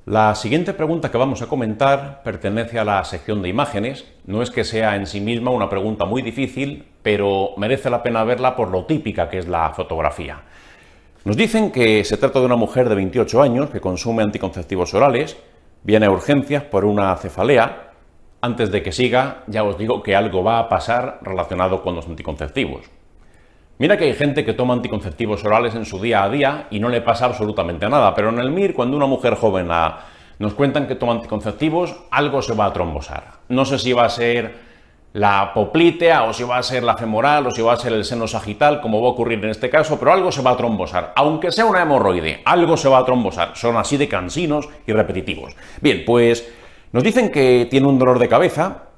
La siguiente pregunta que vamos a comentar pertenece a la sección de imágenes. No es que sea en sí misma una pregunta muy difícil, pero merece la pena verla por lo típica que es la fotografía. Nos dicen que se trata de una mujer de 28 años que consume anticonceptivos orales, viene a urgencias por una cefalea. Antes de que siga, ya os digo que algo va a pasar relacionado con los anticonceptivos. Mira que hay gente que toma anticonceptivos orales en su día a día y no le pasa absolutamente nada, pero en el MIR, cuando una mujer joven nos cuentan que toma anticonceptivos, algo se va a trombosar. No sé si va a ser la poplitea, o si va a ser la femoral, o si va a ser el seno sagital, como va a ocurrir en este caso, pero algo se va a trombosar. Aunque sea una hemorroide, algo se va a trombosar. Son así de cansinos y repetitivos. Bien, pues nos dicen que tiene un dolor de cabeza,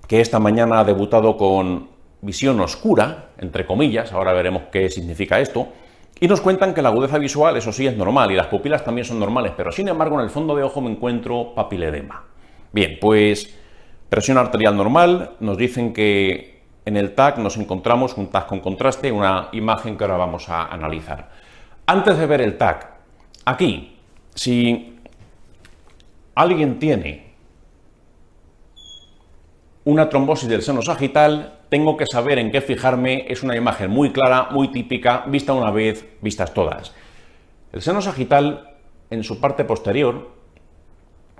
que esta mañana ha debutado con visión oscura, entre comillas, ahora veremos qué significa esto, y nos cuentan que la agudeza visual, eso sí, es normal, y las pupilas también son normales, pero sin embargo en el fondo de ojo me encuentro papiledema. Bien, pues presión arterial normal, nos dicen que en el TAC nos encontramos un TAC con contraste, una imagen que ahora vamos a analizar. Antes de ver el TAC, aquí, si alguien tiene una trombosis del seno sagital, tengo que saber en qué fijarme. Es una imagen muy clara, muy típica, vista una vez, vistas todas. El seno sagital, en su parte posterior,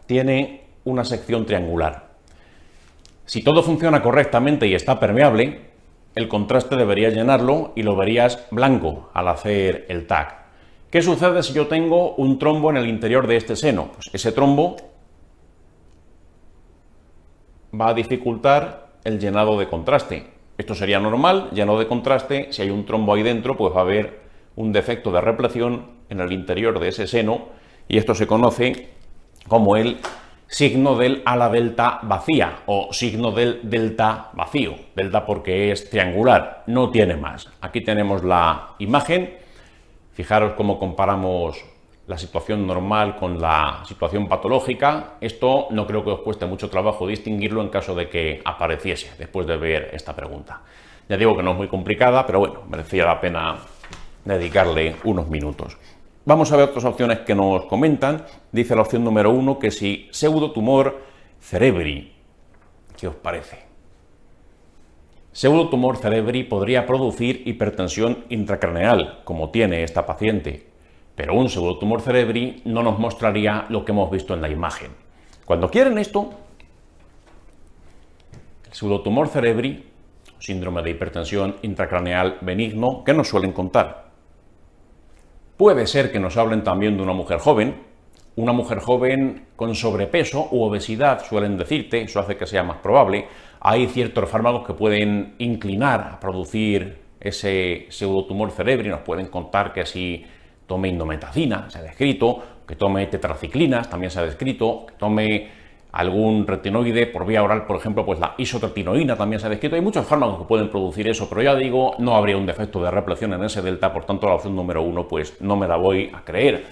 tiene una sección triangular. Si todo funciona correctamente y está permeable, el contraste debería llenarlo y lo verías blanco al hacer el TAC. ¿Qué sucede si yo tengo un trombo en el interior de este seno? Pues ese trombo va a dificultar el llenado de contraste. Esto sería normal, lleno de contraste. Si hay un trombo ahí dentro, pues va a haber un defecto de repleción en el interior de ese seno, y esto se conoce como el signo del ala delta vacía o signo del delta vacío. Delta porque es triangular, no tiene más. Aquí tenemos la imagen. Fijaros cómo comparamos la situación normal con la situación patológica. Esto no creo que os cueste mucho trabajo distinguirlo en caso de que apareciese después de ver esta pregunta. Ya digo que no es muy complicada, pero bueno, merecía la pena dedicarle unos minutos. Vamos a ver otras opciones que nos comentan. Dice la opción número 1 que si pseudotumor cerebri. ¿Qué os parece? Pseudotumor cerebri podría producir hipertensión intracraneal, como tiene esta paciente, pero un pseudotumor cerebri no nos mostraría lo que hemos visto en la imagen. Cuando quieren esto, el pseudotumor cerebri, síndrome de hipertensión intracraneal benigno, ¿qué nos suelen contar? Puede ser que nos hablen también de una mujer joven con sobrepeso u obesidad, suelen decirte, eso hace que sea más probable. Hay ciertos fármacos que pueden inclinar a producir ese pseudotumor cerebri, nos pueden contar que si tome indometacina, se ha descrito, que tome tetraciclinas, también se ha descrito, que tome algún retinoide por vía oral, por ejemplo, pues la isotretinoína también se ha descrito. Hay muchos fármacos que pueden producir eso, pero ya digo, no habría un defecto de repleción en ese delta, por tanto la opción número 1 pues no me la voy a creer.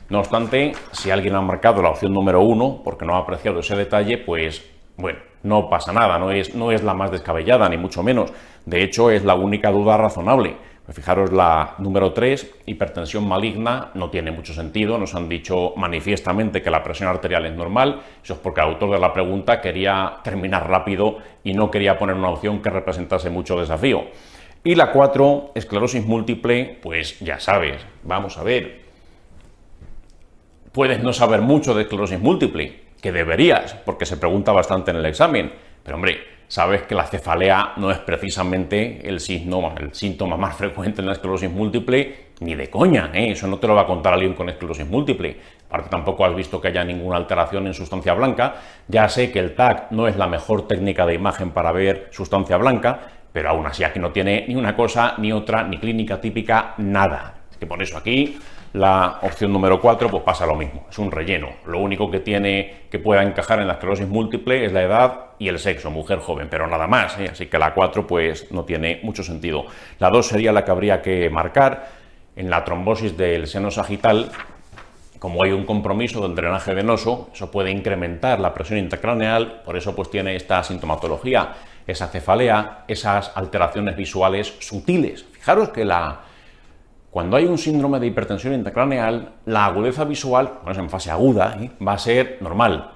No obstante, si alguien ha marcado la opción número 1 porque no ha apreciado ese detalle, pues bueno, no pasa nada, no es la más descabellada, ni mucho menos. De hecho, es la única duda razonable. Pues fijaros la número 3, hipertensión maligna, no tiene mucho sentido. Nos han dicho manifiestamente que la presión arterial es normal. Eso es porque el autor de la pregunta quería terminar rápido y no quería poner una opción que representase mucho desafío. Y la 4, esclerosis múltiple, pues ya sabes, vamos a ver. Puedes no saber mucho de esclerosis múltiple, que deberías, porque se pregunta bastante en el examen, pero hombre, sabes que la cefalea no es precisamente el síntoma más frecuente en la esclerosis múltiple, ni de coña, eso no te lo va a contar alguien con esclerosis múltiple. Aparte, tampoco has visto que haya ninguna alteración en sustancia blanca. Ya sé que el TAC no es la mejor técnica de imagen para ver sustancia blanca, pero aún así aquí no tiene ni una cosa, ni otra, ni clínica típica, nada. Es que por eso aquí la opción número 4 pues pasa lo mismo, es un relleno. Lo único que tiene que pueda encajar en la esclerosis múltiple es la edad y el sexo, mujer joven, pero nada más, así que la 4 pues no tiene mucho sentido. La 2 sería la que habría que marcar. En la trombosis del seno sagital, como hay un compromiso del drenaje venoso, eso puede incrementar la presión intracraneal, por eso pues tiene esta sintomatología, esa cefalea, esas alteraciones visuales sutiles. Fijaros que la Cuando hay un síndrome de hipertensión intracraneal, la agudeza visual, bueno, en fase aguda, va a ser normal.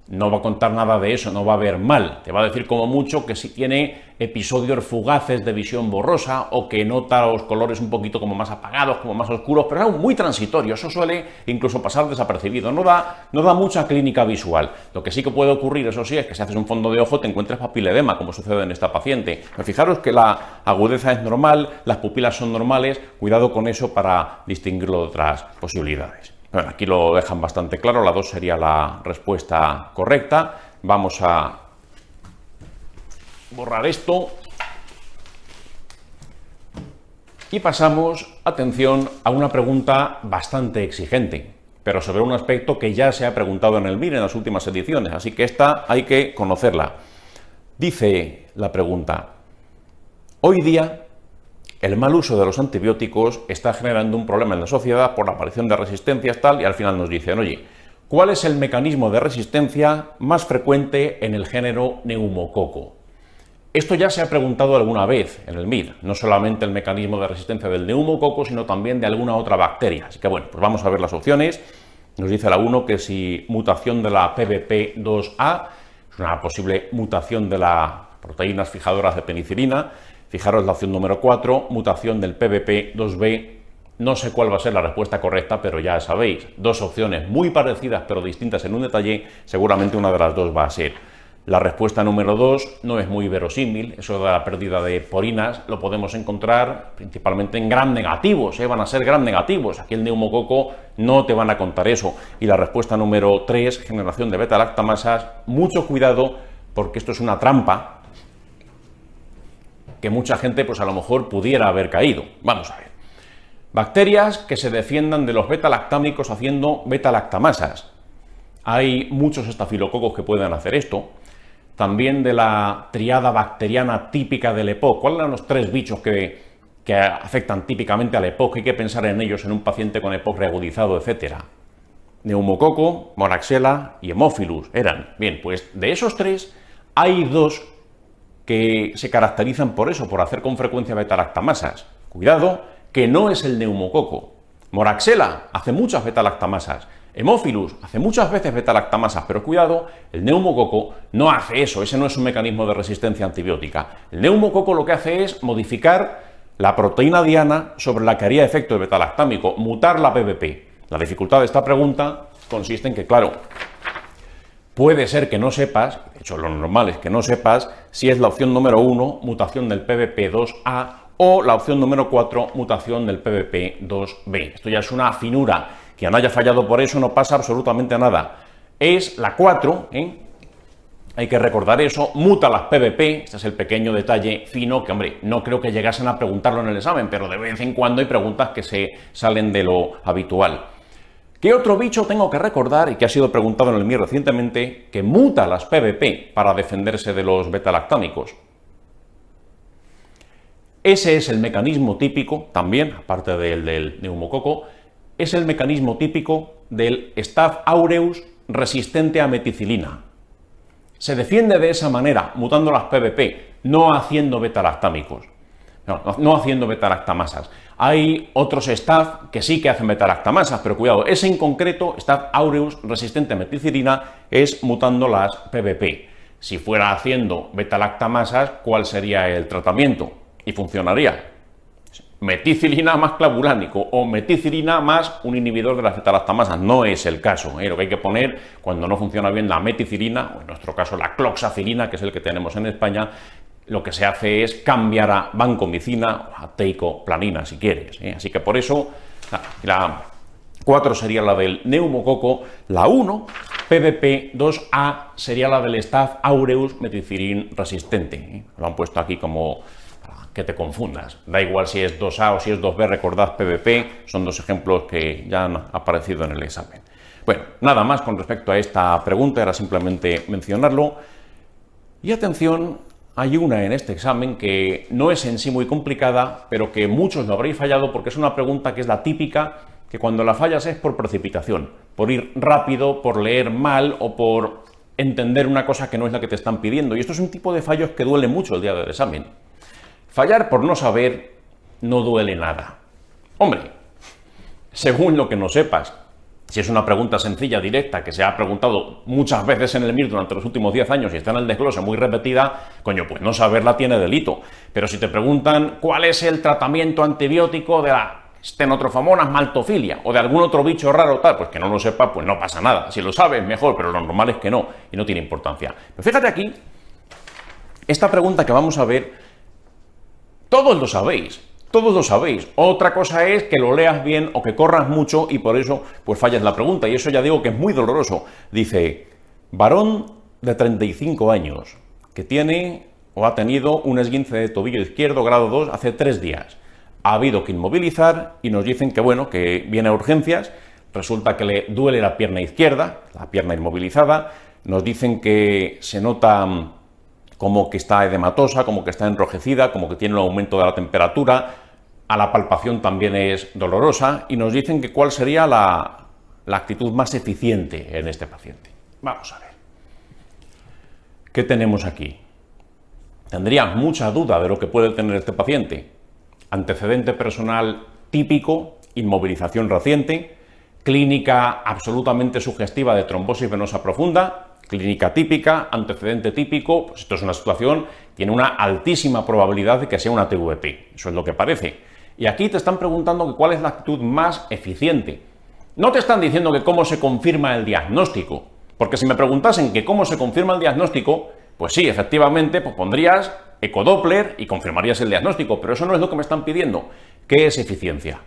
No va a contar nada de eso, no va a ver mal. Te va a decir como mucho que si tiene episodios fugaces de visión borrosa o que nota los colores un poquito como más apagados, como más oscuros, pero es algo muy transitorio. Eso suele incluso pasar desapercibido. No da mucha clínica visual. Lo que sí que puede ocurrir, eso sí, es que si haces un fondo de ojo te encuentres papiledema, como sucede en esta paciente. Pero fijaros que la agudeza es normal, las pupilas son normales. Cuidado con eso para distinguirlo de otras posibilidades. Bueno, aquí lo dejan bastante claro, la 2 sería la respuesta correcta. Vamos a borrar esto. Y pasamos, atención, a una pregunta bastante exigente, pero sobre un aspecto que ya se ha preguntado en el MIR en las últimas ediciones, así que esta hay que conocerla. Dice la pregunta: hoy día el mal uso de los antibióticos está generando un problema en la sociedad por la aparición de resistencias tal, y al final nos dicen, oye, ¿cuál es el mecanismo de resistencia más frecuente en el género neumococo? Esto ya se ha preguntado alguna vez en el MIR, no solamente el mecanismo de resistencia del neumococo, sino también de alguna otra bacteria. Así que bueno, pues vamos a ver las opciones. Nos dice la 1 que si mutación de la PBP2A, es una posible mutación de las proteínas fijadoras de penicilina. Fijaros la opción número 4, mutación del PBP2B. No sé cuál va a ser la respuesta correcta, pero ya sabéis, dos opciones muy parecidas pero distintas en un detalle, seguramente una de las dos va a ser. La respuesta número 2 no es muy verosímil, eso de la pérdida de porinas lo podemos encontrar principalmente en gram negativos, van a ser gram negativos, aquí el neumococo no te van a contar eso. Y la respuesta número 3, generación de beta-lactamasas, mucho cuidado porque esto es una trampa que mucha gente pues a lo mejor pudiera haber caído. Vamos a ver. Bacterias que se defiendan de los beta-lactámicos haciendo beta-lactamasas. Hay muchos estafilococos que pueden hacer esto. También de la triada bacteriana típica del EPOC. ¿Cuáles eran los 3 bichos que afectan típicamente al EPOC? Hay que pensar en ellos en un paciente con EPOC reagudizado, etcétera. Neumococo, Moraxella y Haemophilus eran. Bien, pues de esos 3 hay 2 que se caracterizan por eso, por hacer con frecuencia beta-lactamasas. Cuidado, que no es el neumococo. Moraxella hace muchas beta-lactamasas. Haemophilus hace muchas veces beta-lactamasas, pero cuidado, el neumococo no hace eso, ese no es un mecanismo de resistencia antibiótica. El neumococo lo que hace es modificar la proteína diana sobre la que haría efecto el beta-lactámico, mutar la PBP. La dificultad de esta pregunta consiste en que, claro, puede ser que no sepas, de hecho lo normal es que no sepas, si es la opción número 1, mutación del PBP2A, o la opción número 4, mutación del PBP2B. Esto ya es una finura. Quien haya fallado por eso no pasa absolutamente nada. Es la 4, hay que recordar eso, muta las PBP, este es el pequeño detalle fino que, hombre, no creo que llegasen a preguntarlo en el examen, pero de vez en cuando hay preguntas que se salen de lo habitual. ¿Qué otro bicho tengo que recordar, y que ha sido preguntado en el MIR recientemente, que muta las PBP para defenderse de los beta-lactámicos? Ese es el mecanismo típico, también, aparte del neumococo, es el mecanismo típico del Staph aureus resistente a meticilina. Se defiende de esa manera, mutando las PBP, no haciendo beta-lactámicos, no haciendo beta-lactamasas. Hay otros Staph que sí que hacen beta-lactamasas, pero cuidado, ese en concreto, Staph aureus resistente a meticilina, es mutando las PBP. Si fuera haciendo beta-lactamasas, ¿cuál sería el tratamiento? Y funcionaría. Meticilina más clavulánico o meticilina más un inhibidor de las beta-lactamasas. No es el caso. Lo que hay que poner cuando no funciona bien la meticilina, o en nuestro caso la cloxacilina, que es el que tenemos en España, lo que se hace es cambiar a vancomicina o a teicoplanina, si quieres. Así que por eso la 4 sería la del neumococo, la 1, PBP2A, sería la del Staph aureus meticilin resistente. Lo han puesto aquí como que te confundas. Da igual si es 2A o si es 2B, recordad PBP, son 2 ejemplos que ya han aparecido en el examen. Bueno, nada más con respecto a esta pregunta, era simplemente mencionarlo. Y atención, hay una en este examen que no es en sí muy complicada, pero que muchos lo habréis fallado porque es una pregunta que es la típica, que cuando la fallas es por precipitación, por ir rápido, por leer mal o por entender una cosa que no es la que te están pidiendo. Y esto es un tipo de fallos que duele mucho el día del examen. Fallar por no saber no duele nada. Hombre, según lo que no sepas, si es una pregunta sencilla, directa, que se ha preguntado muchas veces en el MIR durante los últimos 10 años y está en el desglose muy repetida, coño, pues no saberla tiene delito. Pero si te preguntan cuál es el tratamiento antibiótico de la Stenotrophmonas maltophilia o de algún otro bicho raro tal, pues que no lo sepas, pues no pasa nada. Si lo sabes, mejor, pero lo normal es que no, y no tiene importancia. Pero fíjate aquí, esta pregunta que vamos a ver, todos lo sabéis. Todos lo sabéis. Otra cosa es que lo leas bien o que corras mucho y por eso pues fallas la pregunta. Y eso ya digo que es muy doloroso. Dice, varón de 35 años que tiene o ha tenido un esguince de tobillo izquierdo grado 2 hace 3 días. Ha habido que inmovilizar y nos dicen que bueno, que viene a urgencias. Resulta que le duele la pierna izquierda, la pierna inmovilizada. Nos dicen que se nota como que está edematosa, como que está enrojecida, como que tiene un aumento de la temperatura, a la palpación también es dolorosa y nos dicen que cuál sería la actitud más eficiente en este paciente. Vamos a ver. ¿Qué tenemos aquí? Tendrías mucha duda de lo que puede tener este paciente. Antecedente personal típico, inmovilización reciente, clínica absolutamente sugestiva de trombosis venosa profunda, clínica típica, antecedente típico, pues esto es una situación, tiene una altísima probabilidad de que sea una TVP, eso es lo que parece. Y aquí te están preguntando que cuál es la actitud más eficiente. No te están diciendo que cómo se confirma el diagnóstico, porque si me preguntasen que cómo se confirma el diagnóstico, pues sí, efectivamente, pues pondrías ecodoppler y confirmarías el diagnóstico, pero eso no es lo que me están pidiendo. ¿Qué es eficiencia?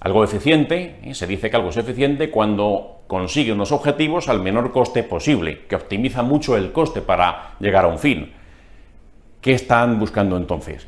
Algo eficiente, se dice que algo es eficiente cuando consigue unos objetivos al menor coste posible, que optimiza mucho el coste para llegar a un fin. ¿Qué están buscando entonces?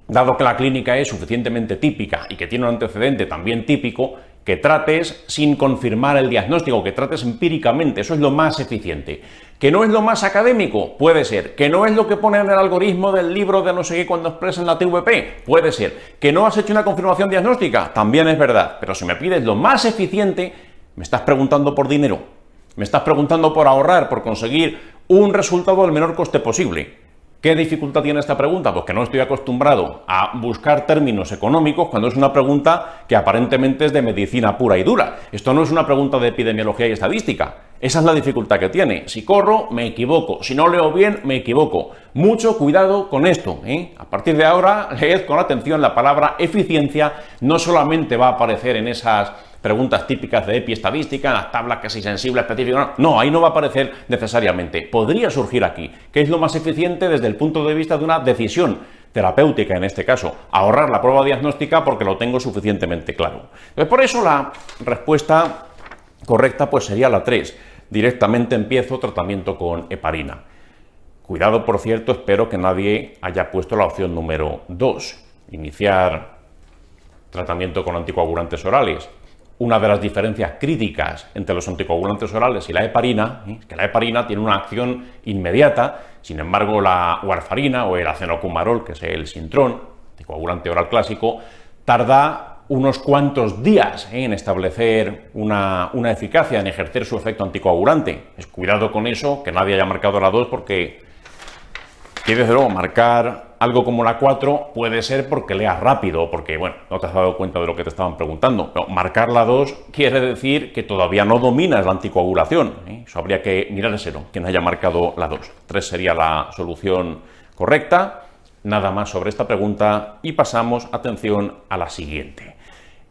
Dado que la clínica es suficientemente típica y que tiene un antecedente también típico, que trates sin confirmar el diagnóstico, que trates empíricamente, eso es lo más eficiente. ¿Que no es lo más académico? Puede ser. ¿Que no es lo que pone en el algoritmo del libro de no sé qué cuando expresan la TVP? Puede ser. ¿Que no has hecho una confirmación diagnóstica? También es verdad. Pero si me pides lo más eficiente, me estás preguntando por dinero. Me estás preguntando por ahorrar, por conseguir un resultado al menor coste posible. ¿Qué dificultad tiene esta pregunta? Pues que no estoy acostumbrado a buscar términos económicos cuando es una pregunta que aparentemente es de medicina pura y dura. Esto no es una pregunta de epidemiología y estadística. Esa es la dificultad que tiene. Si corro, me equivoco. Si no leo bien, me equivoco. Mucho cuidado con esto, ¿eh? A partir de ahora, leed con atención la palabra eficiencia. No solamente va a aparecer en esas preguntas típicas de epiestadística, en las tablas casi sensibles, específicas. No, ahí no va a aparecer necesariamente. Podría surgir aquí, que es lo más eficiente desde el punto de vista de una decisión terapéutica, en este caso, ahorrar la prueba diagnóstica porque lo tengo suficientemente claro. Entonces, por eso la respuesta correcta pues sería la 3. Directamente empiezo tratamiento con heparina. Cuidado, por cierto, espero que nadie haya puesto la opción número 2, iniciar tratamiento con anticoagulantes orales. Una de las diferencias críticas entre los anticoagulantes orales y la heparina es que la heparina tiene una acción inmediata, sin embargo la warfarina o el acenocumarol, que es el Sintrom, anticoagulante oral clásico, tarda unos cuantos días en establecer una eficacia, en ejercer su efecto anticoagulante. Cuidado con eso, que nadie haya marcado la 2 porque desde luego marcar algo como la 4 puede ser porque leas rápido, porque bueno, no te has dado cuenta de lo que te estaban preguntando. Pero marcar la 2 quiere decir que todavía no dominas la anticoagulación, ¿eh? Eso habría que mirárselo, quien haya marcado la 2. 3 sería la solución correcta. Nada más sobre esta pregunta y pasamos, atención, a la siguiente.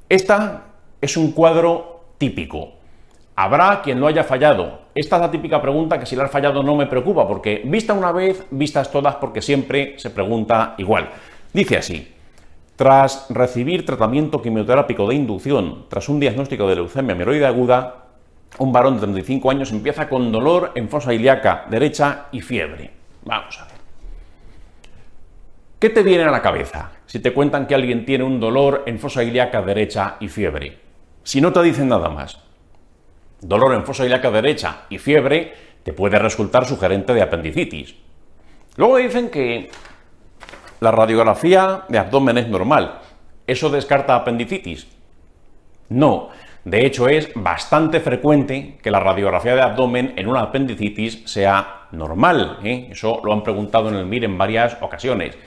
Esta es un cuadro típico. Habrá quien lo haya fallado. Esta es la típica pregunta que si la has fallado no me preocupa, porque vista una vez, vistas todas, porque siempre se pregunta igual. Dice así: tras recibir tratamiento quimioterápico de inducción, tras un diagnóstico de leucemia amiloide aguda, un varón de 35 años empieza con dolor en fosa ilíaca derecha y fiebre. Vamos a ver. ¿Qué te viene a la cabeza si te cuentan que alguien tiene un dolor en fosa ilíaca derecha y fiebre? Si no te dicen nada más. Dolor en fosa ilíaca derecha y fiebre te puede resultar sugerente de apendicitis. Luego dicen que la radiografía de abdomen es normal. ¿Eso descarta apendicitis? No. De hecho, es bastante frecuente que la radiografía de abdomen en una apendicitis sea normal, ¿eh? Eso lo han preguntado en el MIR en varias ocasiones.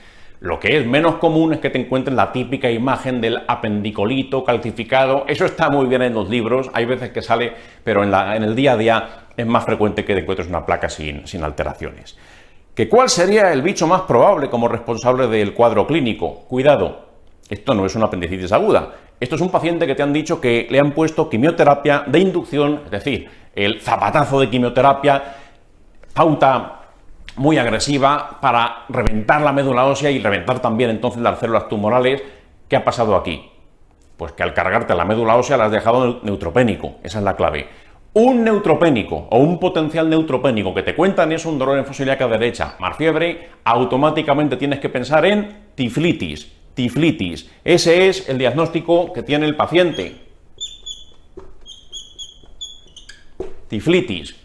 Lo que es menos común es que te encuentres la típica imagen del apendicolito calcificado. Eso está muy bien en los libros, hay veces que sale, pero en el día a día es más frecuente que te encuentres una placa sin alteraciones. ¿Cuál sería el bicho más probable como responsable del cuadro clínico? Cuidado, esto no es una apendicitis aguda. Esto es un paciente que te han dicho que le han puesto quimioterapia de inducción, es decir, el zapatazo de quimioterapia, pauta muy agresiva para reventar la médula ósea y reventar también entonces las células tumorales. ¿Qué ha pasado aquí? Pues que al cargarte la médula ósea la has dejado neutropénico, esa es la clave. Un neutropénico o un potencial neutropénico que te cuentan es un dolor en fosa ilíaca derecha, más fiebre, automáticamente tienes que pensar en tiflitis. Tiflitis, ese es el diagnóstico que tiene el paciente. Tiflitis.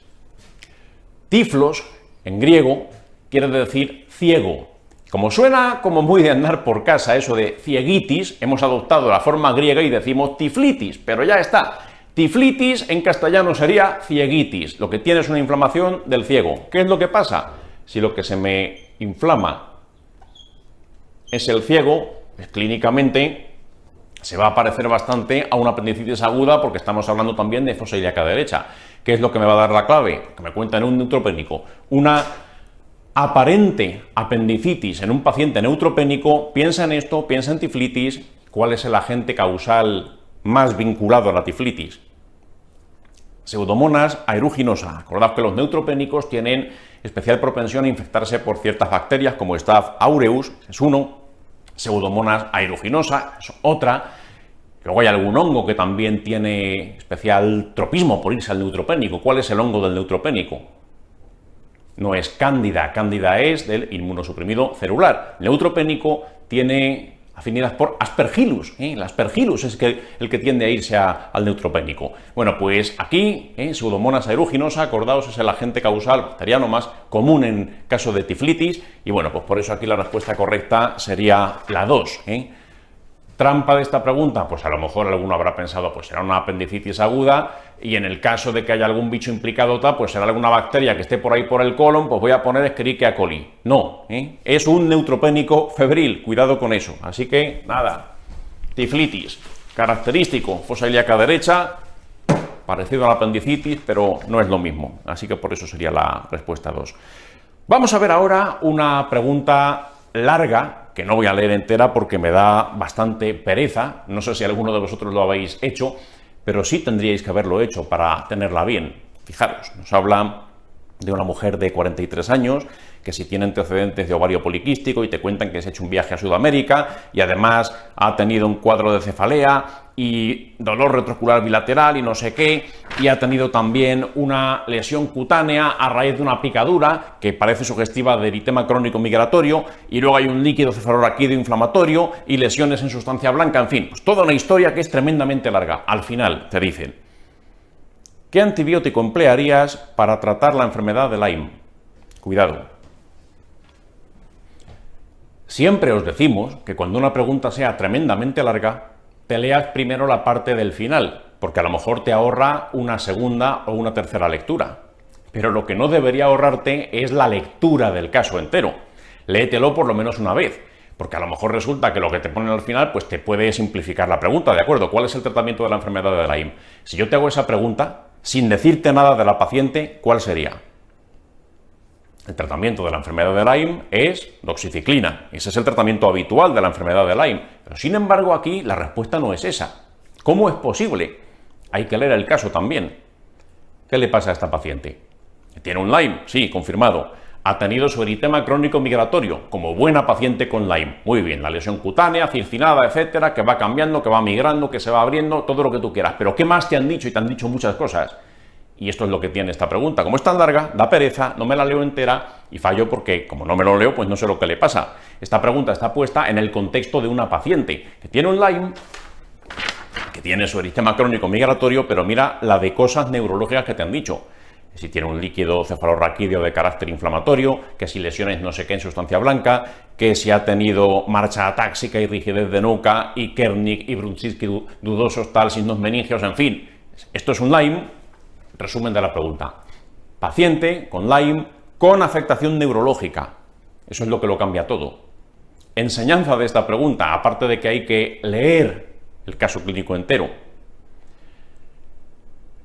Tiflos, en griego, quiere decir ciego. Como suena como muy de andar por casa eso de cieguitis, hemos adoptado la forma griega y decimos tiflitis, pero ya está. Tiflitis en castellano sería cieguitis, lo que tiene es una inflamación del ciego. ¿Qué es lo que pasa? Si lo que se me inflama es el ciego, pues clínicamente se va a parecer bastante a una apendicitis aguda porque estamos hablando también de fosa ilíaca derecha. ¿Qué es lo que me va a dar la clave? Que me cuentan un neutropénico. Una aparente apendicitis en un paciente neutropénico, piensa en esto, piensa en tiflitis. ¿Cuál es el agente causal más vinculado a la tiflitis? Pseudomonas aeruginosa. Acordad que los neutropénicos tienen especial propensión a infectarse por ciertas bacterias como Staph aureus, es uno, Pseudomonas aeruginosa es otra. Luego hay algún hongo que también tiene especial tropismo por irse al neutropénico. ¿Cuál es el hongo del neutropénico? No es cándida, cándida es del inmunosuprimido celular. Neutropénico tiene afinidad por Aspergillus, el Aspergillus es el que tiende a irse al neutropénico. Bueno, pues aquí, Pseudomonas aeruginosa, acordaos, es el agente causal bacteriano más común en caso de tiflitis, y bueno, pues por eso aquí la respuesta correcta sería la 2, ¿Trampa de esta pregunta? Pues a lo mejor alguno habrá pensado, pues será una apendicitis aguda, y en el caso de que haya algún bicho implicado, pues será alguna bacteria que esté por ahí por el colon, pues voy a poner Escherichia coli. No, es un neutropénico febril, cuidado con eso. Así que, nada, tiflitis, característico, fosa ilíaca derecha, parecido a la apendicitis, pero no es lo mismo. Así que por eso sería la respuesta 2. Vamos a ver ahora una pregunta larga, que no voy a leer entera porque me da bastante pereza. No sé si alguno de vosotros lo habéis hecho, pero sí tendríais que haberlo hecho para tenerla bien. Fijaros, nos habla de una mujer de 43 años que si tiene antecedentes de ovario poliquístico y te cuentan que se ha hecho un viaje a Sudamérica y además ha tenido un cuadro de cefalea y dolor retrocular bilateral y no sé qué, y ha tenido también una lesión cutánea a raíz de una picadura que parece sugestiva de eritema crónico migratorio, y luego hay un líquido cefalorraquídeo inflamatorio y lesiones en sustancia blanca, en fin, pues toda una historia que es tremendamente larga. Al final te dicen: ¿qué antibiótico emplearías para tratar la enfermedad de Lyme? Cuidado. Siempre os decimos que cuando una pregunta sea tremendamente larga, te leas primero la parte del final, porque a lo mejor te ahorra una segunda o una tercera lectura. Pero lo que no debería ahorrarte es la lectura del caso entero. Léetelo por lo menos una vez, porque a lo mejor resulta que lo que te ponen al final pues te puede simplificar la pregunta, ¿de acuerdo? ¿Cuál es el tratamiento de la enfermedad de Lyme? Si yo te hago esa pregunta, sin decirte nada de la paciente, ¿cuál sería? El tratamiento de la enfermedad de Lyme es doxiciclina. Ese es el tratamiento habitual de la enfermedad de Lyme. Pero sin embargo aquí la respuesta no es esa. ¿Cómo es posible? Hay que leer el caso también. ¿Qué le pasa a esta paciente? ¿Tiene un Lyme? Sí, confirmado. Ha tenido su eritema crónico migratorio, como buena paciente con Lyme. Muy bien, la lesión cutánea, circinada, etcétera, que va cambiando, que va migrando, que se va abriendo, todo lo que tú quieras. Pero ¿qué más te han dicho? Y te han dicho muchas cosas. Y esto es lo que tiene esta pregunta. Como es tan larga, da pereza, no me la leo entera y fallo porque, como no me lo leo, pues no sé lo que le pasa. Esta pregunta está puesta en el contexto de una paciente que tiene un Lyme, que tiene su eritema crónico migratorio, pero mira la de cosas neurológicas que te han dicho. Si tiene un líquido cefalorraquídeo de carácter inflamatorio, que si lesiones no sé qué en sustancia blanca, que si ha tenido marcha atáxica y rigidez de nuca y Kernick y Brunchinsky dudosos, tal, signos meningios, en fin. Esto es un Lyme. Resumen de la pregunta: paciente con Lyme con afectación neurológica. Eso es lo que lo cambia todo. Enseñanza de esta pregunta, aparte de que hay que leer el caso clínico entero.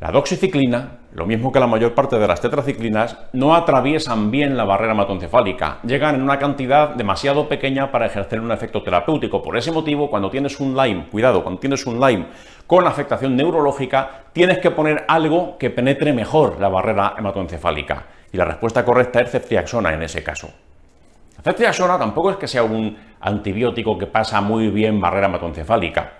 La doxiciclina, lo mismo que la mayor parte de las tetraciclinas, no atraviesan bien la barrera hematoencefálica, llegan en una cantidad demasiado pequeña para ejercer un efecto terapéutico. Por ese motivo, cuando tienes un Lyme, cuidado, cuando tienes un Lyme con afectación neurológica, tienes que poner algo que penetre mejor la barrera hematoencefálica. Y la respuesta correcta es ceftriaxona en ese caso. La ceftriaxona tampoco es que sea un antibiótico que pasa muy bien barrera hematoencefálica.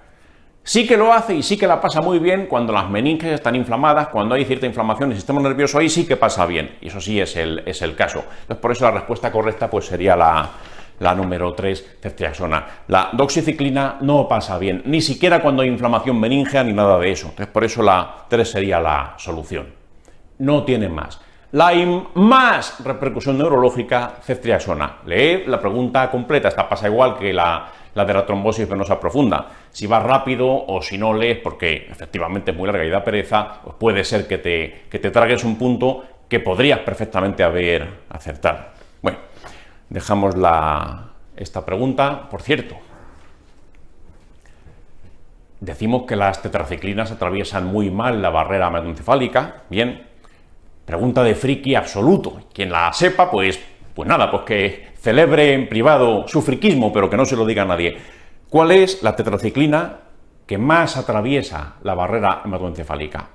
Sí que lo hace y sí que la pasa muy bien cuando las meninges están inflamadas, cuando hay cierta inflamación en el sistema nervioso, ahí sí que pasa bien, y eso sí es el caso. Entonces, por eso la respuesta correcta pues sería la número 3, ceftriaxona. La doxiciclina no pasa bien, ni siquiera cuando hay inflamación meningea ni nada de eso. Entonces, por eso la 3 sería la solución. No tiene más. Lyme más repercusión neurológica, ceftriaxona. Lee la pregunta completa, esta pasa igual que la de la trombosis venosa profunda. Si vas rápido o si no lees, porque efectivamente es muy larga y da pereza, pues puede ser que te tragues un punto que podrías perfectamente haber acertado. Bueno, dejamos esta pregunta. Por cierto, decimos que las tetraciclinas atraviesan muy mal la barrera hematoencefálica. Bien, pregunta de friki absoluto. Quien la sepa, pues nada, pues que celebre en privado su friquismo, pero que no se lo diga a nadie. ¿Cuál es la tetraciclina que más atraviesa la barrera hematoencefálica?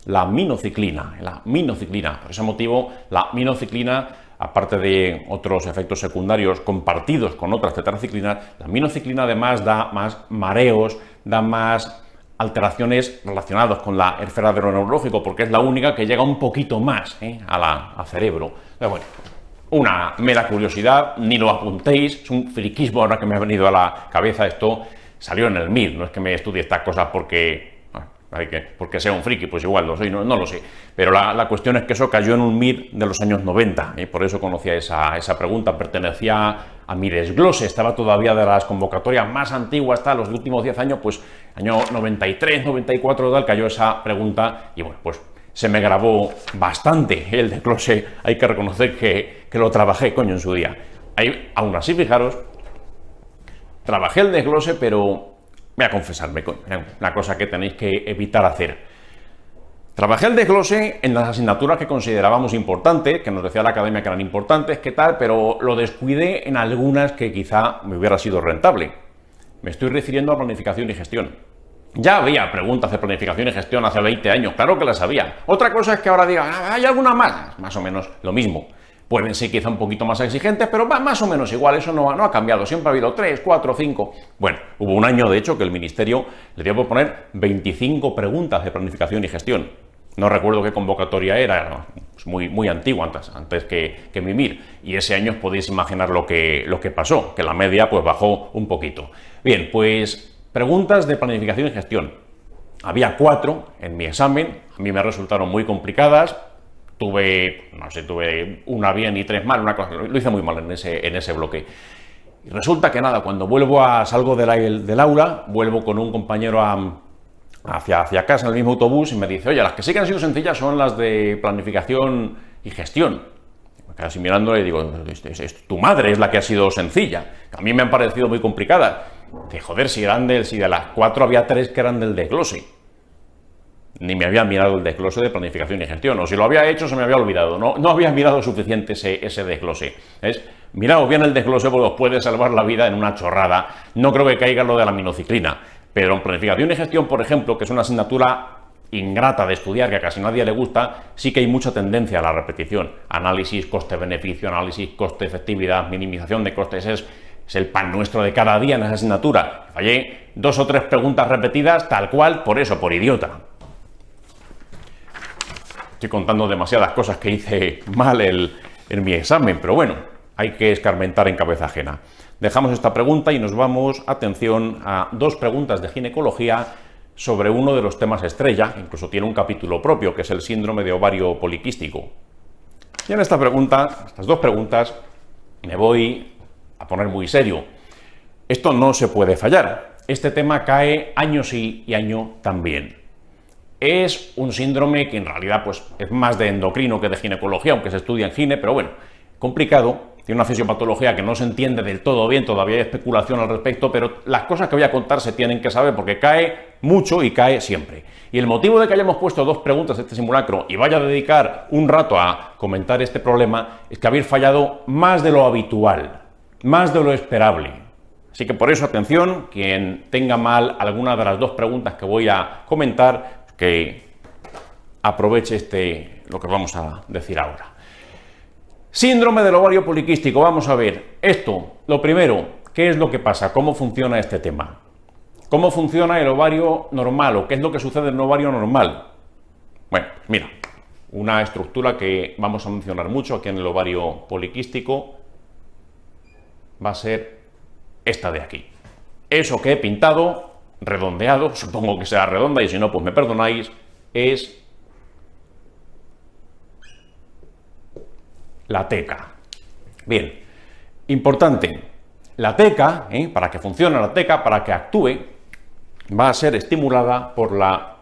La minociclina, Por ese motivo, la minociclina, aparte de otros efectos secundarios compartidos con otras tetraciclinas, la minociclina además da más mareos, da más alteraciones relacionadas con la esfera de lo neurológico, porque es la única que llega un poquito más al cerebro. Pero bueno, una mera curiosidad, ni lo apuntéis, es un friquismo ahora que me ha venido a la cabeza. Esto salió en el MIR, no es que me estudie estas cosas porque sea un friki, pues igual lo soy, no lo sé, pero la cuestión es que eso cayó en un MIR de los años 90, y por eso conocía esa pregunta. Pertenecía a mi desglose, estaba todavía de las convocatorias más antiguas, hasta los últimos 10 años, pues año 93, 94, tal, cayó esa pregunta, y bueno, pues se me grabó bastante el desglose. Hay que reconocer que lo trabajé, coño, en su día. Aún así, fijaros, trabajé el desglose, pero voy a confesarme, coño, una cosa que tenéis que evitar hacer. Trabajé el desglose en las asignaturas que considerábamos importantes, que nos decía la academia que eran importantes, qué tal, pero lo descuidé en algunas que quizá me hubiera sido rentable. Me estoy refiriendo a planificación y gestión. Ya había preguntas de planificación y gestión hace 20 años, claro que las había. Otra cosa es que ahora digan, ¿hay alguna más? Más o menos lo mismo. Pueden ser quizá un poquito más exigentes, pero más o menos igual, eso no ha cambiado. Siempre ha habido 3, 4, 5. Bueno, hubo un año, de hecho, que el Ministerio le dio por poner 25 preguntas de planificación y gestión. No recuerdo qué convocatoria era muy antigua, antes que mi MIR. Y ese año os podéis imaginar lo que pasó, que la media pues bajó un poquito. Bien, pues preguntas de planificación y gestión. Había 4 en mi examen, a mí me resultaron muy complicadas. Tuve una bien y 3 mal, una cosa, lo hice muy mal en ese bloque. Y resulta que nada, cuando salgo del aula, vuelvo con un compañero hacia casa en el mismo autobús y me dice, oye, las que sí que han sido sencillas son las de planificación y gestión. Me quedo así mirándole y digo, tu madre es la que ha sido sencilla. A mí me han parecido muy complicadas. De joder, si de las 4 había 3 que eran del desglose. Ni me había mirado el desglose de planificación y gestión, o si lo había hecho se me había olvidado, no había mirado suficiente ese desglose. Miraos bien el desglose porque os puede salvar la vida en una chorrada. No creo que caiga lo de la minociclina, pero en planificación y gestión, por ejemplo, que es una asignatura ingrata de estudiar, que a casi nadie le gusta, sí que hay mucha tendencia a la repetición. Análisis coste-beneficio, análisis coste-efectividad, minimización de costes, es el pan nuestro de cada día en esa asignatura. Fallé 2 o 3 preguntas repetidas, tal cual, por idiota. Estoy contando demasiadas cosas que hice mal en mi examen, pero bueno, hay que escarmentar en cabeza ajena. Dejamos esta pregunta y nos vamos, atención, a 2 preguntas de ginecología sobre uno de los temas estrella, incluso tiene un capítulo propio, que es el síndrome de ovario poliquístico. Y en estas 2 preguntas, me voy a poner muy serio. Esto no se puede fallar. Este tema cae año sí y año también. Es un síndrome que en realidad pues, es más de endocrino que de ginecología, aunque se estudia en gine, pero bueno, complicado, tiene una fisiopatología que no se entiende del todo bien, todavía hay especulación al respecto, pero las cosas que voy a contar se tienen que saber porque cae mucho y cae siempre. Y el motivo de que hayamos puesto 2 preguntas de este simulacro y vaya a dedicar un rato a comentar este problema es que habéis fallado más de lo habitual, más de lo esperable. Así que por eso, atención, quien tenga mal alguna de las 2 preguntas que voy a comentar, que aproveche lo que vamos a decir ahora. Síndrome del ovario poliquístico, vamos a ver. Esto, lo primero, ¿qué es lo que pasa? ¿Cómo funciona este tema? ¿Cómo funciona el ovario normal o qué es lo que sucede en un ovario normal? Bueno, mira, una estructura que vamos a mencionar mucho aquí en el ovario poliquístico va a ser esta de aquí. Eso que he pintado, redondeado, supongo que será redonda y si no, pues me perdonáis, es la teca. Bien, importante, la teca, para que funcione la teca, para que actúe, va a ser estimulada por la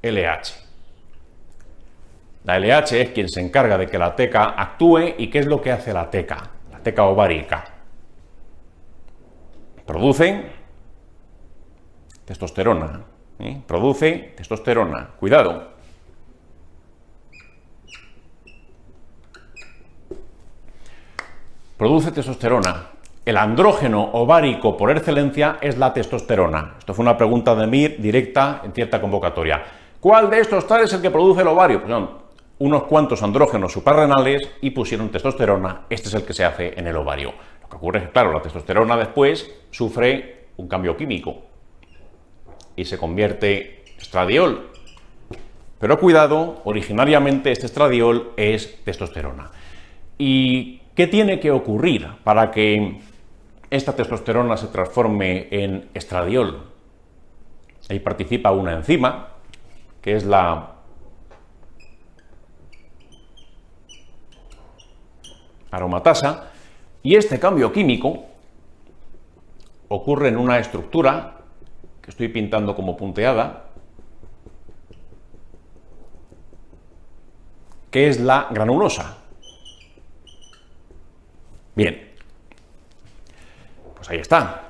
LH. La LH es quien se encarga de que la teca actúe. ¿Y qué es lo que hace la teca ovárica? Produce testosterona, produce testosterona, cuidado. Produce testosterona. El andrógeno ovárico por excelencia es la testosterona. Esto fue una pregunta de Mir directa en cierta convocatoria. ¿Cuál de estos tal es el que produce el ovario? Pues son unos cuantos andrógenos suprarrenales y pusieron testosterona. Este es el que se hace en el ovario. Lo que ocurre es que, claro, la testosterona después sufre un cambio químico y se convierte en estradiol. Pero cuidado, originariamente este estradiol es testosterona. ¿Y qué tiene que ocurrir para que esta testosterona se transforme en estradiol? Ahí participa una enzima, que es la aromatasa, y este cambio químico ocurre en una estructura que estoy pintando como punteada, que es la granulosa. Bien, pues ahí está.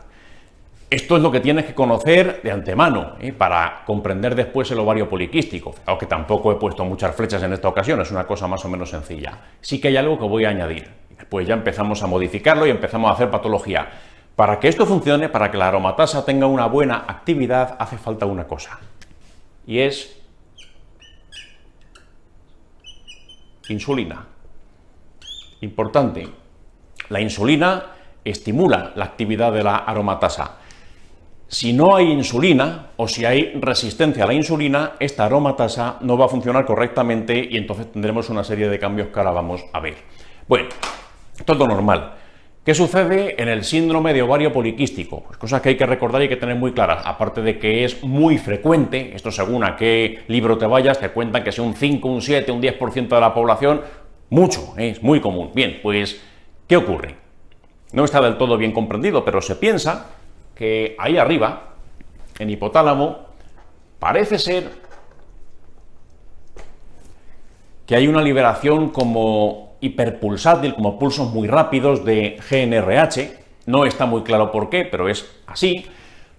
Esto es lo que tienes que conocer de antemano para comprender después el ovario poliquístico, aunque tampoco he puesto muchas flechas en esta ocasión, es una cosa más o menos sencilla. Sí que hay algo que voy a añadir, después ya empezamos a modificarlo y empezamos a hacer patología. Para que esto funcione, para que la aromatasa tenga una buena actividad, hace falta una cosa, y es insulina. Importante. La insulina estimula la actividad de la aromatasa. Si no hay insulina o si hay resistencia a la insulina, esta aromatasa no va a funcionar correctamente y entonces tendremos una serie de cambios que ahora vamos a ver. Bueno, todo normal. ¿Qué sucede en el síndrome de ovario poliquístico? Pues cosas que hay que recordar y hay que tener muy claras, aparte de que es muy frecuente, esto según a qué libro te vayas, te cuentan que si un 5, un 7, un 10% de la población, mucho, es muy común. Bien, pues ¿qué ocurre? No está del todo bien comprendido, pero se piensa que ahí arriba, en hipotálamo, parece ser que hay una liberación como hiperpulsátil, como pulsos muy rápidos de GnRH. No está muy claro por qué, pero es así,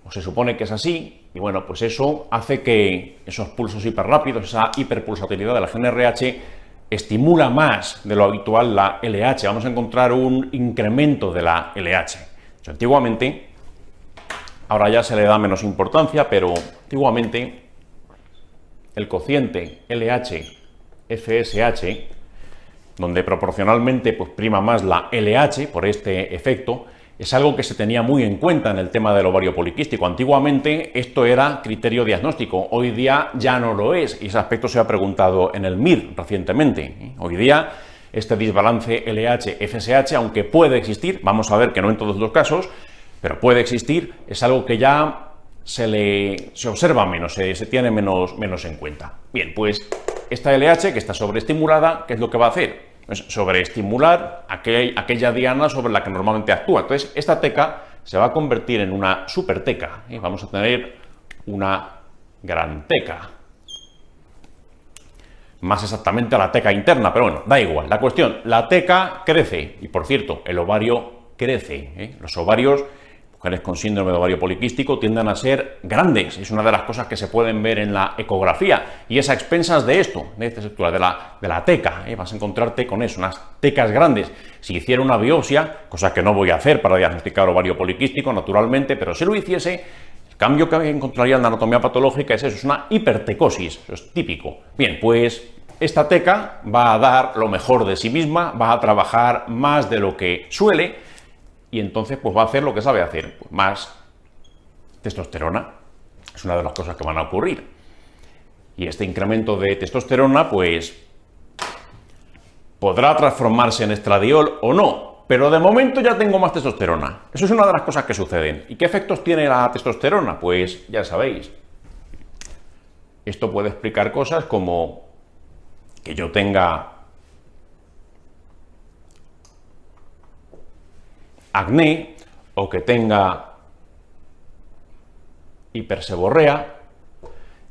o se supone que es así, y bueno, pues eso hace que esos pulsos hiperrápidos, esa hiperpulsatilidad de la GnRH, estimula más de lo habitual la LH. Vamos a encontrar un incremento de la LH. Antiguamente, ahora ya se le da menos importancia, pero antiguamente el cociente LH-FSH, donde proporcionalmente pues, prima más la LH por este efecto, es algo que se tenía muy en cuenta en el tema del ovario poliquístico. Antiguamente esto era criterio diagnóstico, hoy día ya no lo es, y ese aspecto se ha preguntado en el MIR recientemente. Hoy día este desbalance LH-FSH, aunque puede existir, vamos a ver que no en todos los casos, pero puede existir, es algo que ya se observa menos, se tiene menos en cuenta. Bien, pues esta LH que está sobreestimulada, ¿qué es lo que va a hacer? Pues sobreestimular aquella diana sobre la que normalmente actúa. Entonces, esta teca se va a convertir en una superteca y vamos a tener una gran teca. más exactamente a la teca interna, pero bueno, da igual. La cuestión, la teca crece, y por cierto, el ovario crece, ¿eh? Los ovarios, mujeres con síndrome de ovario poliquístico, tienden a ser grandes, es una de las cosas que se pueden ver en la ecografía, y es a expensas de esto, de esta estructura, de la teca, ¿eh? Vas a encontrarte con eso, unas tecas grandes. Si hiciera una biopsia, cosa que no voy a hacer para diagnosticar ovario poliquístico, naturalmente, pero si lo hiciese, el cambio que encontraría en la anatomía patológica es eso, es una hipertecosis, eso es típico. Bien, pues esta teca va a dar lo mejor de sí misma, va a trabajar más de lo que suele y entonces pues va a hacer lo que sabe hacer, pues más testosterona. Es una de las cosas que van a ocurrir. Y este incremento de testosterona pues podrá transformarse en estradiol o no, pero de momento ya tengo más testosterona. Eso es una de las cosas que suceden. ¿Y qué efectos tiene la testosterona? Pues ya sabéis. Esto puede explicar cosas como que yo tenga acné o que tenga hiperseborrea,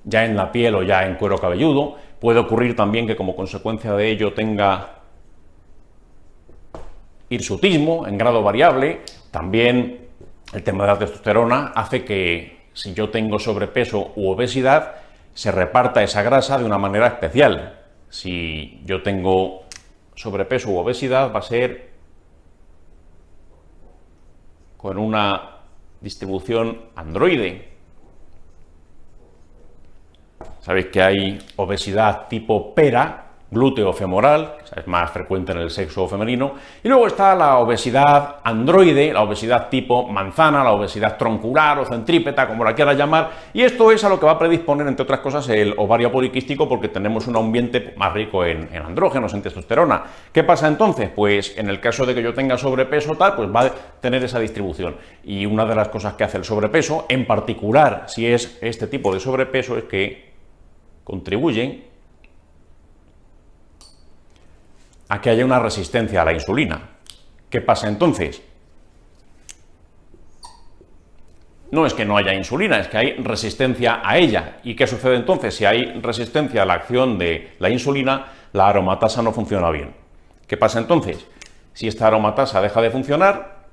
ya en la piel o ya en cuero cabelludo. Puede ocurrir también que como consecuencia de ello tenga hirsutismo en grado variable. También el tema de la testosterona hace que si yo tengo sobrepeso u obesidad se reparta esa grasa de una manera especial. Si yo tengo sobrepeso u obesidad va a ser con una distribución androide. Sabéis que hay obesidad tipo pera, glúteo femoral, que es más frecuente en el sexo femenino, y luego está la obesidad androide, la obesidad tipo manzana, la obesidad troncular o centrípeta, como la quieras llamar, y esto es a lo que va a predisponer, entre otras cosas, el ovario poliquístico, porque tenemos un ambiente más rico en andrógenos, en testosterona. ¿Qué pasa entonces? Pues en el caso de que yo tenga sobrepeso tal, pues va a tener esa distribución, y una de las cosas que hace el sobrepeso, en particular si es este tipo de sobrepeso, es que contribuyen a que haya una resistencia a la insulina. ¿Qué pasa entonces? No es que no haya insulina, es que hay resistencia a ella. ¿Y qué sucede entonces? Si hay resistencia a la acción de la insulina, la aromatasa no funciona bien. ¿Qué pasa entonces? Si esta aromatasa deja de funcionar,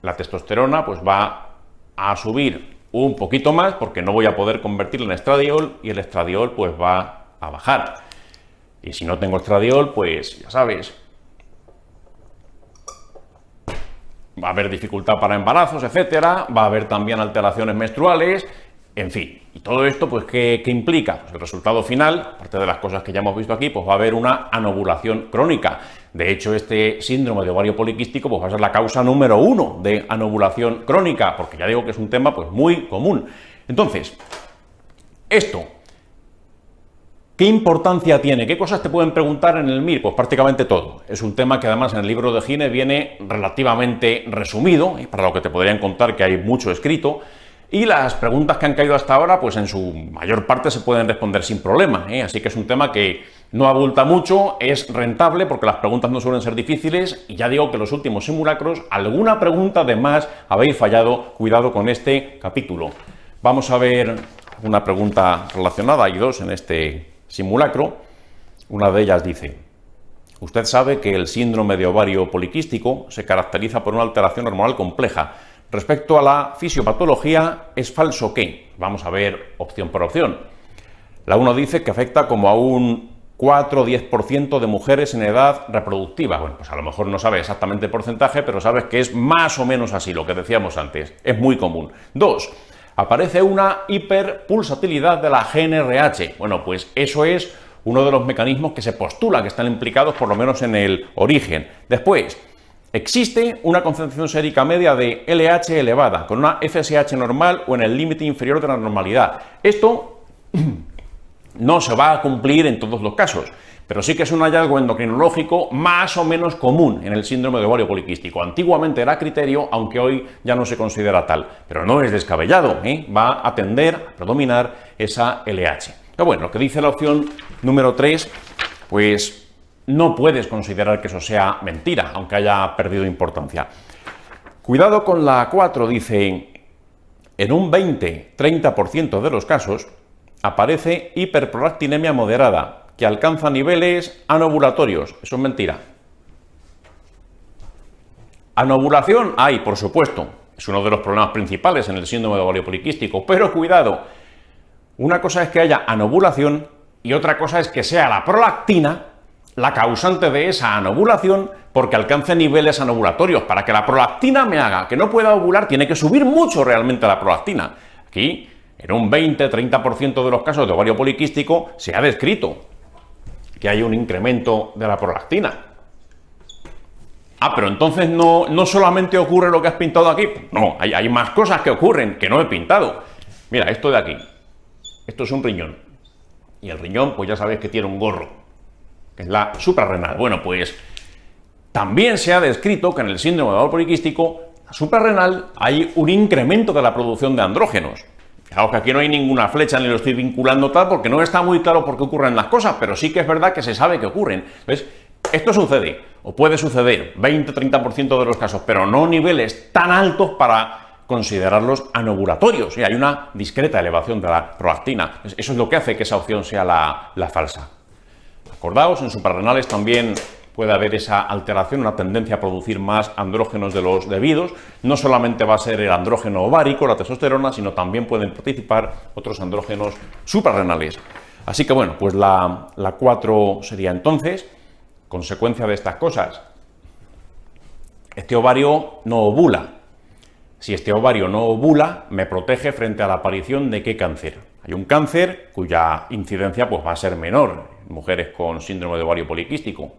la testosterona pues va a subir un poquito más porque no voy a poder convertirla en estradiol y el estradiol pues va a bajar. Y si no tengo estradiol, pues ya sabes, va a haber dificultad para embarazos, etcétera, va a haber también alteraciones menstruales, en fin. Y todo esto, pues, ¿qué implica? Pues el resultado final, aparte de las cosas que ya hemos visto aquí, pues va a haber una anovulación crónica. De hecho, este síndrome de ovario poliquístico pues va a ser la causa número 1 de anovulación crónica, porque ya digo que es un tema pues muy común. Entonces, esto, ¿qué importancia tiene? ¿Qué cosas te pueden preguntar en el MIR? Pues prácticamente todo. Es un tema que además en el libro de Gine viene relativamente resumido, y para lo que te podrían contar que hay mucho escrito, y las preguntas que han caído hasta ahora, pues en su mayor parte se pueden responder sin problema, ¿eh? Así que es un tema que no abulta mucho, es rentable porque las preguntas no suelen ser difíciles, y ya digo que los últimos simulacros, alguna pregunta de más habéis fallado, cuidado con este capítulo. Vamos a ver una pregunta relacionada, hay dos en este simulacro. Una de ellas dice: usted sabe que el síndrome de ovario poliquístico se caracteriza por una alteración hormonal compleja. Respecto a la fisiopatología, ¿es falso qué? Vamos a ver opción por opción. La 1 dice que afecta como a un 4 o 10% de mujeres en edad reproductiva. Bueno, pues a lo mejor no sabe exactamente el porcentaje, pero sabes que es más o menos así, lo que decíamos antes. Es muy común. 2. Aparece una hiperpulsatilidad de la GnRH. Bueno, pues eso es uno de los mecanismos que se postula que están implicados por lo menos en el origen. Después, existe una concentración sérica media de LH elevada, con una FSH normal o en el límite inferior de la normalidad. Esto no se va a cumplir en todos los casos, pero sí que es un hallazgo endocrinológico más o menos común en el síndrome de ovario poliquístico. Antiguamente era criterio, aunque hoy ya no se considera tal, pero no es descabellado, ¿eh? Va a tender a predominar esa LH. Pero bueno, lo que dice la opción número 3, pues no puedes considerar que eso sea mentira, aunque haya perdido importancia. Cuidado con la 4, dice: en un 20-30% de los casos aparece hiperprolactinemia moderada, que alcanza niveles anovulatorios. Eso es mentira. Anovulación hay, por supuesto. Es uno de los problemas principales en el síndrome de ovario poliquístico. Pero cuidado, una cosa es que haya anovulación y otra cosa es que sea la prolactina la causante de esa anovulación porque alcance niveles anovulatorios. Para que la prolactina me haga que no pueda ovular, tiene que subir mucho realmente la prolactina. Aquí, en un 20-30% de los casos de ovario poliquístico, se ha descrito que hay un incremento de la prolactina. Pero entonces no solamente ocurre lo que has pintado aquí. No, hay más cosas que ocurren que no he pintado. Mira, esto de aquí. Esto es un riñón. Y el riñón, pues ya sabéis que tiene un gorro, que es la suprarrenal. Bueno, pues también se ha descrito que en el síndrome de ovario poliquístico, la suprarrenal, hay un incremento de la producción de andrógenos. Fijaos que aquí no hay ninguna flecha ni lo estoy vinculando tal, porque no está muy claro por qué ocurren las cosas, pero sí que es verdad que se sabe que ocurren. Entonces, esto sucede, o puede suceder, 20-30% de los casos, pero no niveles tan altos para considerarlos anovulatorios. Y hay una discreta elevación de la prolactina. Eso es lo que hace que esa opción sea la falsa. Acordaos, en suprarrenales también puede haber esa alteración, una tendencia a producir más andrógenos de los debidos. No solamente va a ser el andrógeno ovárico, la testosterona, sino también pueden participar otros andrógenos suprarrenales. Así que bueno, pues la 4 sería entonces, consecuencia de estas cosas, este ovario no ovula. Si este ovario no ovula, me protege frente a la aparición de ¿qué cáncer? Hay un cáncer cuya incidencia pues, va a ser menor en mujeres con síndrome de ovario poliquístico.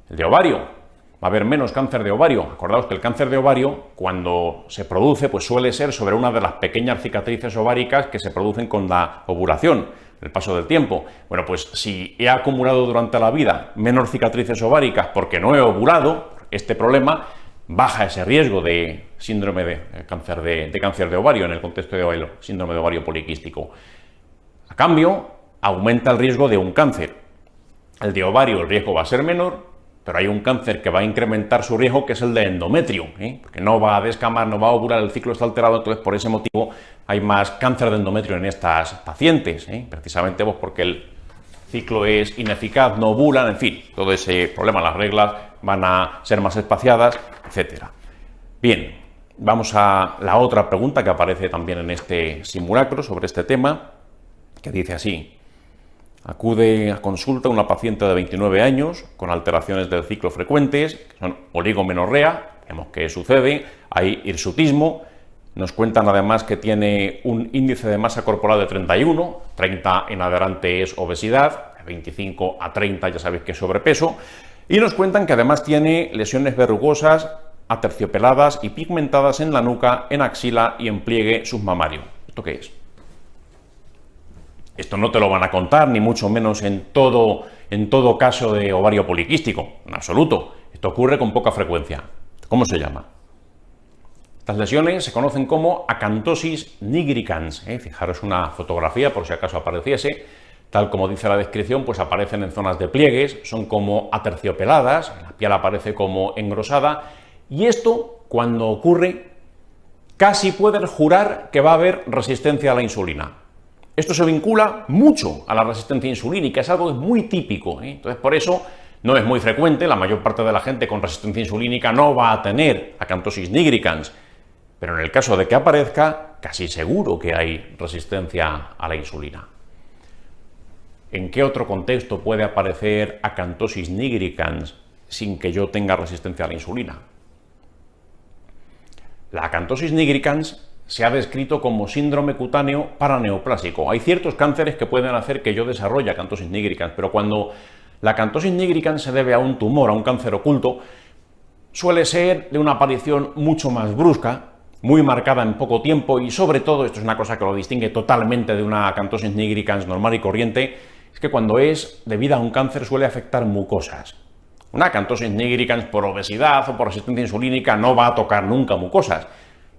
El de ovario, va a haber menos cáncer de ovario. Acordaos que el cáncer de ovario, cuando se produce, pues suele ser sobre una de las pequeñas cicatrices ováricas que se producen con la ovulación, el paso del tiempo. Bueno, pues si he acumulado durante la vida menos cicatrices ováricas porque no he ovulado, este problema baja ese riesgo de síndrome de cáncer de ovario en el contexto de síndrome de ovario poliquístico. A cambio, aumenta el riesgo de un cáncer. El de ovario, el riesgo va a ser menor, pero hay un cáncer que va a incrementar su riesgo, que es el de endometrio, porque no va a descamar, no va a ovular, el ciclo está alterado, entonces por ese motivo hay más cáncer de endometrio en estas pacientes, precisamente pues porque el ciclo es ineficaz, no ovulan, en fin, todo ese problema, las reglas van a ser más espaciadas, etcétera. Bien, vamos a la otra pregunta que aparece también en este simulacro sobre este tema, que dice así: acude a consulta una paciente de 29 años con alteraciones del ciclo frecuentes, que son oligomenorrea, vemos que sucede, hay hirsutismo, nos cuentan además que tiene un índice de masa corporal de 31, 30 en adelante es obesidad, de 25 a 30 ya sabéis que es sobrepeso, y nos cuentan que además tiene lesiones verrugosas, aterciopeladas y pigmentadas en la nuca, en axila y en pliegue submamario. ¿Esto qué es? Esto no te lo van a contar, ni mucho menos en todo caso de ovario poliquístico, en absoluto. Esto ocurre con poca frecuencia. ¿Cómo se llama? Estas lesiones se conocen como acantosis nigricans. Fijaros una fotografía por si acaso apareciese. Tal como dice la descripción, pues aparecen en zonas de pliegues, son como aterciopeladas, la piel aparece como engrosada, y esto, cuando ocurre, casi puedes jurar que va a haber resistencia a la insulina. Esto se vincula mucho a la resistencia insulínica, es algo muy típico, Entonces, por eso no es muy frecuente, la mayor parte de la gente con resistencia insulínica no va a tener acantosis nigricans, pero en el caso de que aparezca, casi seguro que hay resistencia a la insulina. ¿En qué otro contexto puede aparecer acantosis nigricans sin que yo tenga resistencia a la insulina? La acantosis nigricans se ha descrito como síndrome cutáneo paraneoplásico. Hay ciertos cánceres que pueden hacer que yo desarrolle acantosis nigricans, pero cuando la acantosis nigricans se debe a un tumor, a un cáncer oculto, suele ser de una aparición mucho más brusca, muy marcada en poco tiempo y sobre todo, esto es una cosa que lo distingue totalmente de una acantosis nigricans normal y corriente, es que cuando es debida a un cáncer suele afectar mucosas. Una acantosis nigricans por obesidad o por resistencia insulínica no va a tocar nunca mucosas.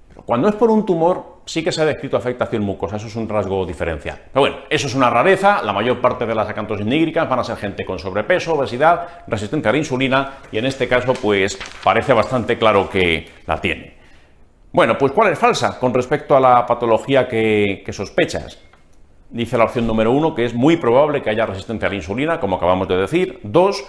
Pero cuando es por un tumor, sí que se ha descrito afectación mucosa, eso es un rasgo diferencial. Pero bueno, eso es una rareza, la mayor parte de las acantosis nigricans van a ser gente con sobrepeso, obesidad, resistencia a la insulina, y en este caso, pues, parece bastante claro que la tiene. Bueno, pues ¿cuál es falsa con respecto a la patología que sospechas? dice la opción número 1, que es muy probable que haya resistencia a la insulina, como acabamos de decir. 2,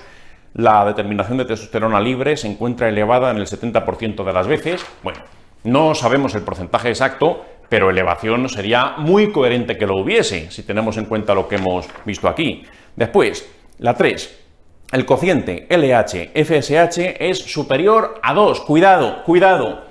la determinación de testosterona libre se encuentra elevada en el 70% de las veces. Bueno, no sabemos el porcentaje exacto, pero elevación sería muy coherente que lo hubiese, si tenemos en cuenta lo que hemos visto aquí. Después, la 3, el cociente LH-FSH es superior a 2. Cuidado, cuidado,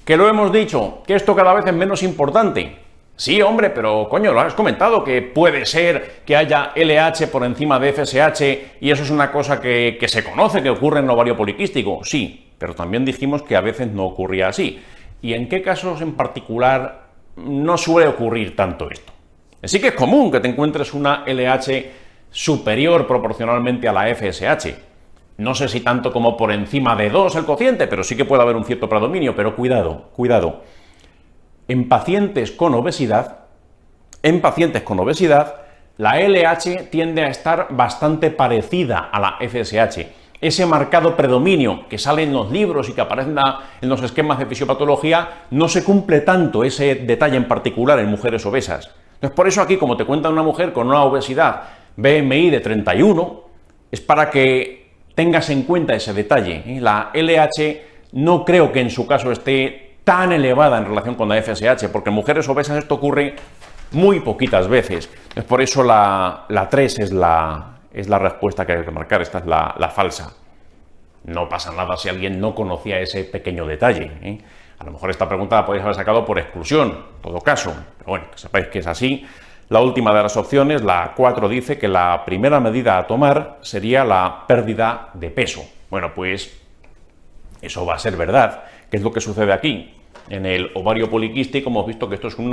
que lo hemos dicho, que esto cada vez es menos importante. Sí, hombre, pero coño, lo has comentado, que puede ser que haya LH por encima de FSH y eso es una cosa que se conoce, que ocurre en el ovario poliquístico. Sí, pero también dijimos que a veces no ocurría así. ¿Y en qué casos en particular no suele ocurrir tanto esto? Sí que es común que te encuentres una LH superior proporcionalmente a la FSH. No sé si tanto como por encima de 2 el cociente, pero sí que puede haber un cierto predominio, pero cuidado, cuidado. En pacientes con obesidad, la LH tiende a estar bastante parecida a la FSH. Ese marcado predominio que sale en los libros y que aparece en los esquemas de fisiopatología, no se cumple tanto ese detalle en particular en mujeres obesas. Entonces, por eso aquí, como te cuenta una mujer con una obesidad BMI de 31, es para que tengas en cuenta ese detalle. La LH no creo que en su caso esté tan elevada en relación con la FSH, porque en mujeres obesas esto ocurre muy poquitas veces. Es por eso la 3 es la respuesta que hay que marcar, esta es la falsa. No pasa nada si alguien no conocía ese pequeño detalle. A lo mejor esta pregunta la podéis haber sacado por exclusión, en todo caso, pero bueno, que sepáis que es así. La última de las opciones, la 4, dice que la primera medida a tomar sería la pérdida de peso. Bueno, pues eso va a ser verdad. ¿Qué es lo que sucede aquí? En el ovario poliquístico hemos visto que esto es un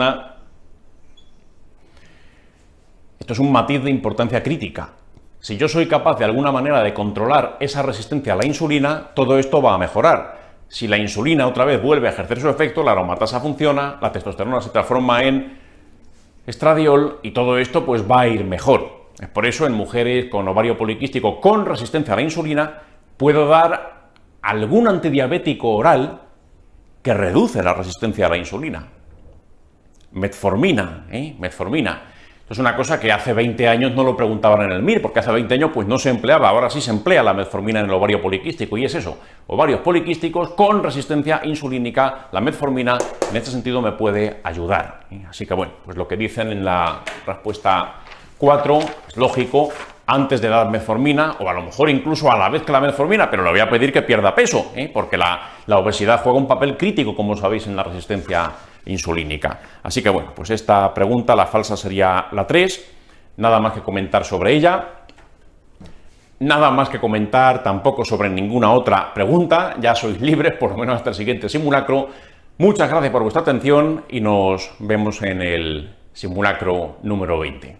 matiz de importancia crítica. Si yo soy capaz de alguna manera de controlar esa resistencia a la insulina, todo esto va a mejorar. Si la insulina otra vez vuelve a ejercer su efecto, la aromatasa funciona, la testosterona se transforma en estradiol y todo esto pues va a ir mejor. Es por eso en mujeres con ovario poliquístico con resistencia a la insulina puedo dar algún antidiabético oral que reduce la resistencia a la insulina. Metformina, metformina. Esto es una cosa que hace 20 años no lo preguntaban en el MIR, porque hace 20 años pues no se empleaba, ahora sí se emplea la metformina en el ovario poliquístico, y es eso, ovarios poliquísticos con resistencia insulínica, la metformina en este sentido me puede ayudar. Así que bueno, pues lo que dicen en la respuesta 4 es lógico, antes de dar metformina, o a lo mejor incluso a la vez que la metformina, pero le voy a pedir que pierda peso, porque la obesidad juega un papel crítico, como sabéis, en la resistencia insulínica. Así que bueno, pues esta pregunta, la falsa sería la 3, nada más que comentar sobre ella, nada más que comentar tampoco sobre ninguna otra pregunta, ya sois libres, por lo menos hasta el siguiente simulacro. Muchas gracias por vuestra atención y nos vemos en el simulacro número 20.